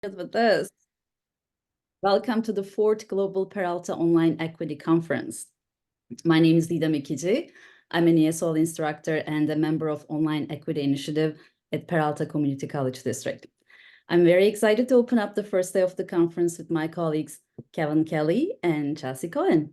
With this. Welcome to the 4th Global Peralta Online Equity Conference. My name is Didem Ekici. I'm an ESOL instructor and a member of Online Equity Initiative at Peralta Community College District. I'm very excited to open up the first day of the conference with my colleagues, Kevin Kelly and Chelsea Cohen.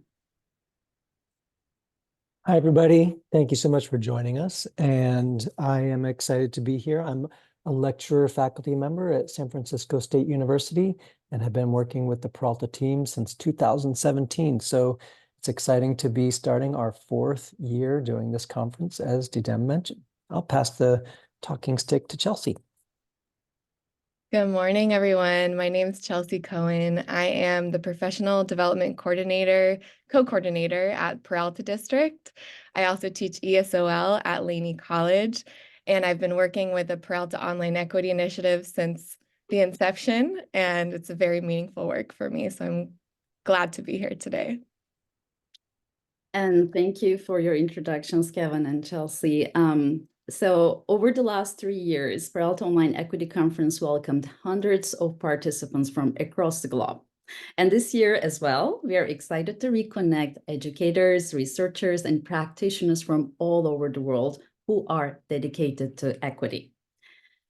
Hi, everybody. Thank you so much for joining us. And I am excited to be here. I'm a lecturer faculty member at San Francisco State University and have been working with the Peralta team since 2017. So it's exciting to be starting our 4th year doing this conference, as Didem mentioned. I'll pass the talking stick to Chelsea. Good morning, everyone. My name is Chelsea Cohen. I am the Professional Development Coordinator, Co-Coordinator at Peralta District. I also teach ESOL at Laney College, and I've been working with the Peralta Online Equity Initiative since the inception, and it's a very meaningful work for me, so I'm glad to be here today. And thank you for your introductions, Kevin and Chelsea. So over the last 3 years, Peralta Online Equity Conference welcomed hundreds of participants from across the globe. And this year as well, we are excited to reconnect educators, researchers, and practitioners from all over the world who are dedicated to equity.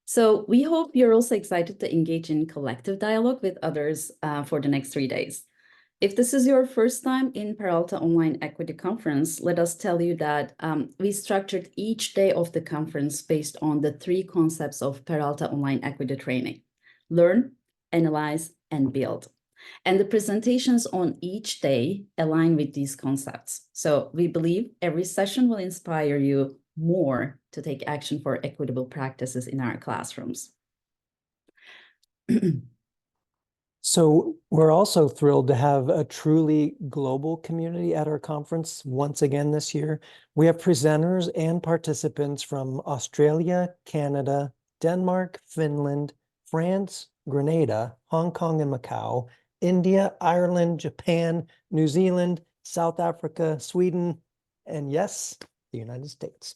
So we hope you're also excited to engage in collective dialogue with others for the next 3 days. If this is your first time in Peralta Online Equity Conference, let us tell you that we structured each day of the conference based on the 3 concepts of Peralta Online Equity Training: learn, analyze, and build. And the presentations on each day align with these concepts. So we believe every session will inspire you more to take action for equitable practices in our classrooms. So we're also thrilled to have a truly global community at our conference once again this year. We have presenters and participants from Australia, Canada, Denmark, Finland, France, Grenada, Hong Kong and Macau, India, Ireland, Japan, New Zealand, South Africa, Sweden, and yes, the United States.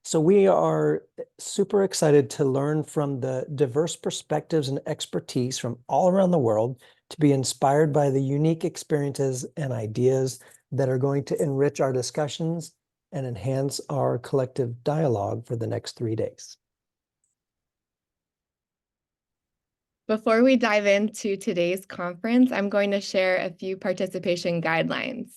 So we are super excited to learn from the diverse perspectives and expertise from all around the world, to be inspired by the unique experiences and ideas that are going to enrich our discussions and enhance our collective dialogue for the next 3 days. Before we dive into today's conference, I'm going to share a few participation guidelines.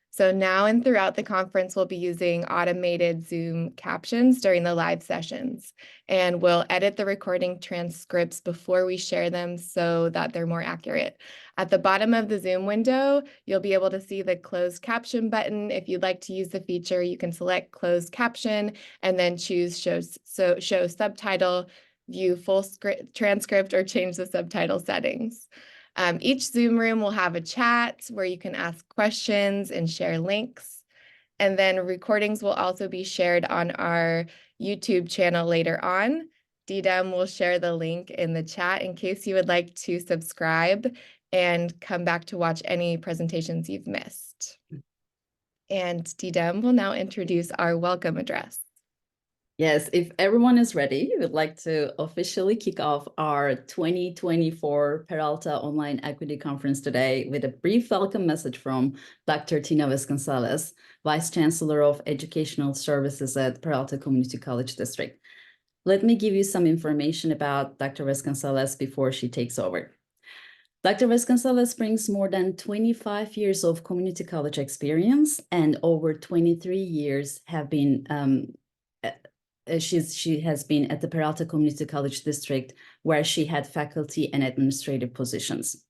So now and throughout the conference, we'll be using automated Zoom captions during the live sessions, and we'll edit the recording transcripts before we share them so that they're more accurate. At the bottom of the Zoom window, you'll be able to see the closed caption button. If you'd like to use the feature, you can select closed caption and then choose show subtitle, view full transcript, or change the subtitle settings. Each Zoom room will have a chat where you can ask questions and share links. And then recordings will also be shared on our YouTube channel later on. Didem will share the link in the chat in case you would like to subscribe and come back to watch any presentations you've missed. And Didem will now introduce our welcome address. Yes, if everyone is ready, we would like to officially kick off our 2024 Peralta Online Equity Conference today with a brief welcome message from Dr. Tina Vasconcellos, Vice Chancellor of Educational Services at Peralta Community College District. Let me give you some information about Dr. Vasconcellos before she takes over. Dr. Vasconcellos brings more than 25 years of community college experience, and over 23 years have been she has been at the Peralta Community College District, where she had faculty and administrative positions.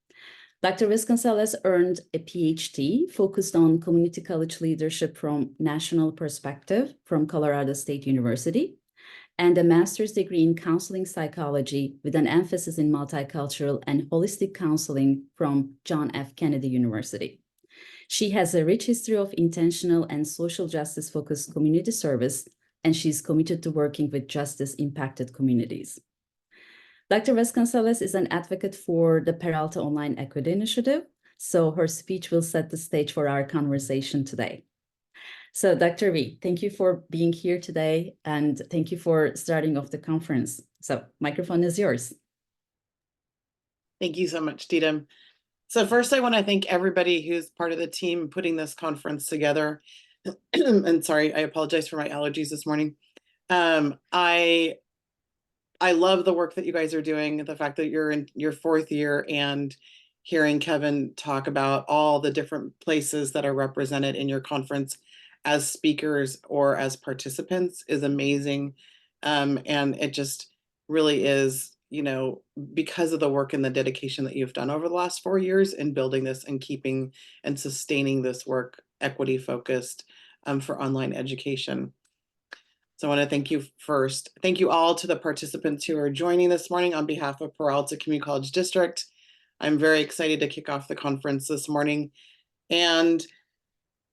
Dr. Vasconcellos earned a PhD focused on community college leadership from national perspective from Colorado State University, and a master's degree in counseling psychology with an emphasis in multicultural and holistic counseling from John F. Kennedy University. She has a rich history of intentional and social justice-focused community service, and she's committed to working with justice-impacted communities. Dr. Vasconcellos is an advocate for the Peralta Online Equity Initiative, so her speech will set the stage for our conversation today. So Dr. V, thank you for being here today, and thank you for starting off the conference. So microphone is yours. Thank you so much, Didem. So first, I want to thank everybody who's part of the team putting this conference together. And sorry, I apologize for my allergies this morning. I love the work that you guys are doing, the fact that you're in your 4th year, and hearing Kevin talk about all the different places that are represented in your conference as speakers or as participants is amazing. And it just really is, because of the work and the dedication that you've done over the last 4 years in building this and keeping and sustaining this work equity focused for online education. So I want to thank you first. Thank you all to the participants who are joining this morning on behalf of Peralta Community College District. I'm very excited to kick off the conference this morning. And,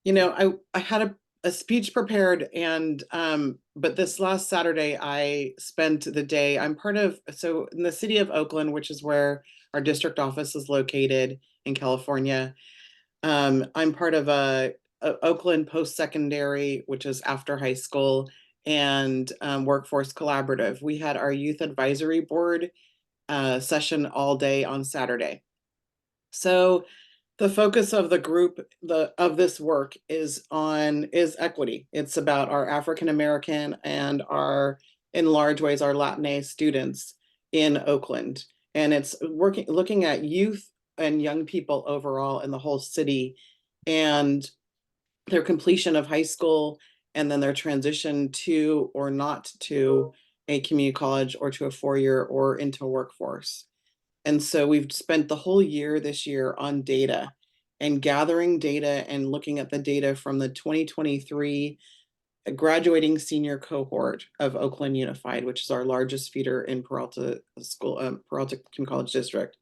I had a speech prepared, and but this last Saturday I spent the day, so in the city of Oakland, which is where our district office is located in California. I'm part of a Oakland post-secondary, which is after high school, and workforce collaborative. We had our youth advisory board session all day on Saturday. So the focus of the group of this work is equity. It's about our African American and in large ways, our Latinx students in Oakland. And it's looking at youth and young people overall in the whole city, and their completion of high school, and then their transition to or not to a community college or to a 4-year or into a workforce. And so we've spent the whole year this year on data and gathering data and looking at the data from the 2023 graduating senior cohort of Oakland Unified, which is our largest feeder in Peralta Community College District.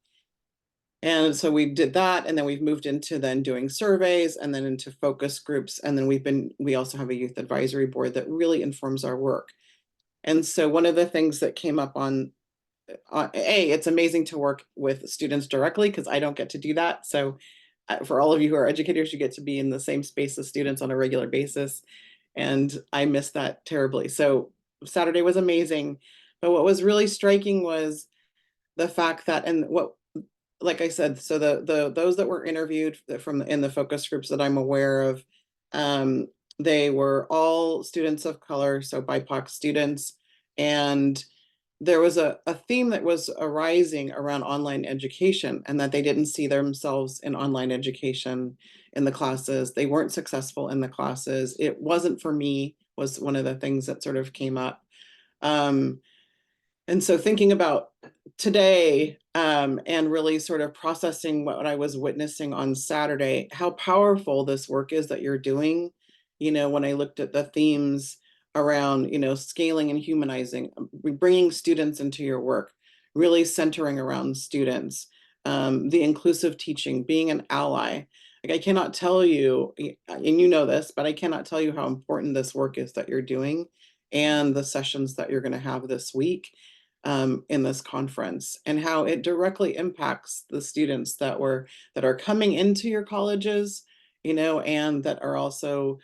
And so we did that, and then we've moved into then doing surveys, and then into focus groups, and then we also have a youth advisory board that really informs our work. And so one of the things that came up it's amazing to work with students directly, because I don't get to do that. So for all of you who are educators, you get to be in the same space as students on a regular basis, and I miss that terribly. So Saturday was amazing, but what was really striking was the fact that, like I said, so those that were interviewed in the focus groups that I'm aware of, they were all students of color, so BIPOC students, and there was a theme that was arising around online education, and that they didn't see themselves in online education in the classes. They weren't successful in the classes. It wasn't for me, was one of the things that sort of came up. And so thinking about today, and really sort of processing what I was witnessing on Saturday, how powerful this work is that you're doing. When I looked at the themes around, scaling and humanizing, bringing students into your work, really centering around students, the inclusive teaching, being an ally. Like, I cannot tell you, and you know this, but I cannot tell you how important this work is that you're doing, and the sessions that you're going to have this week in this conference, and how it directly impacts the students that are coming into your colleges, and that are also,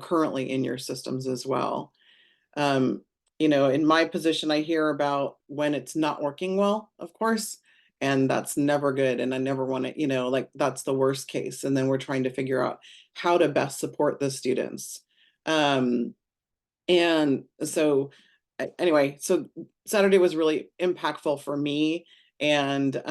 currently in your systems as well. In my position, I hear about when it's not working well, of course, and that's never good. And I never want to, like, that's the worst case. And then we're trying to figure out how to best support the students. And so anyway, so Saturday was really impactful for me, and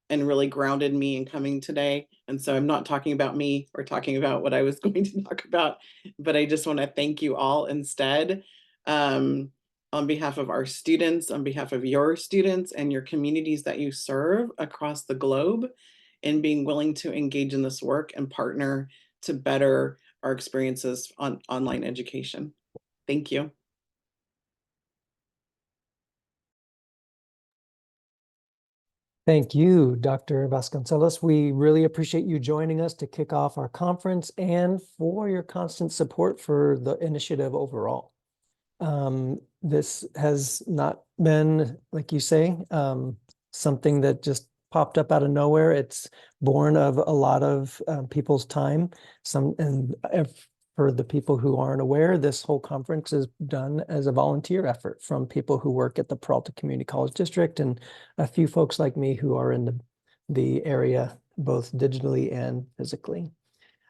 really grounded me in coming today. And so I'm not talking about me or talking about what I was going to talk about, but I just want to thank you all instead, on behalf of our students, on behalf of your students and your communities that you serve across the globe, in being willing to engage in this work and partner to better our experiences on online education. Thank you. Thank you, Dr. Vasconcellos. We really appreciate you joining us to kick off our conference, and for your constant support for the initiative overall. This has not been, like you say, something that just popped up out of nowhere. It's born of a lot of people's time. For for the people who aren't aware, this whole conference is done as a volunteer effort from people who work at the Peralta Community College District and a few folks like me who are in the area, both digitally and physically.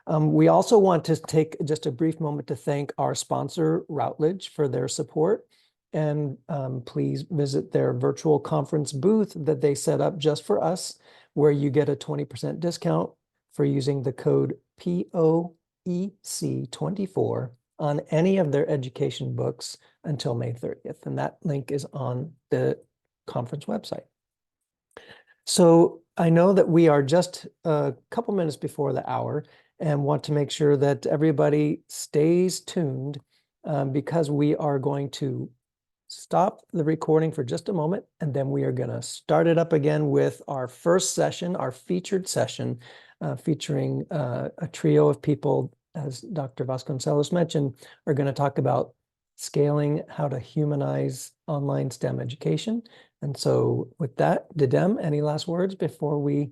We also want to take just a brief moment to thank our sponsor, Routledge, for their support. And please visit their virtual conference booth that they set up just for us, where you get a 20% discount for using the code POEC24 on any of their education books until May 30th. And that link is on the conference website. So I know that we are just a couple minutes before the hour and want to make sure that everybody stays tuned because we are going to stop the recording for just a moment, and then we are going to start it up again with our first session, our featured session, featuring a trio of people, as Dr. Vasconcellos mentioned, are going to talk about scaling how to humanize online STEM education. And so with that, Didem, any last words before we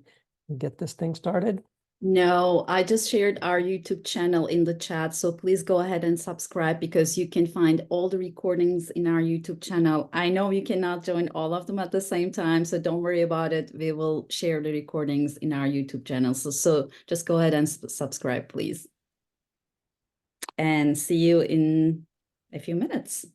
get this thing started? No, I just shared our YouTube channel in the chat, so please go ahead and subscribe because you can find all the recordings in our YouTube channel. I know you cannot join all of them at the same time, so don't worry about it. We will share the recordings in our YouTube channel. So just go ahead and subscribe, please. And see you in a few minutes.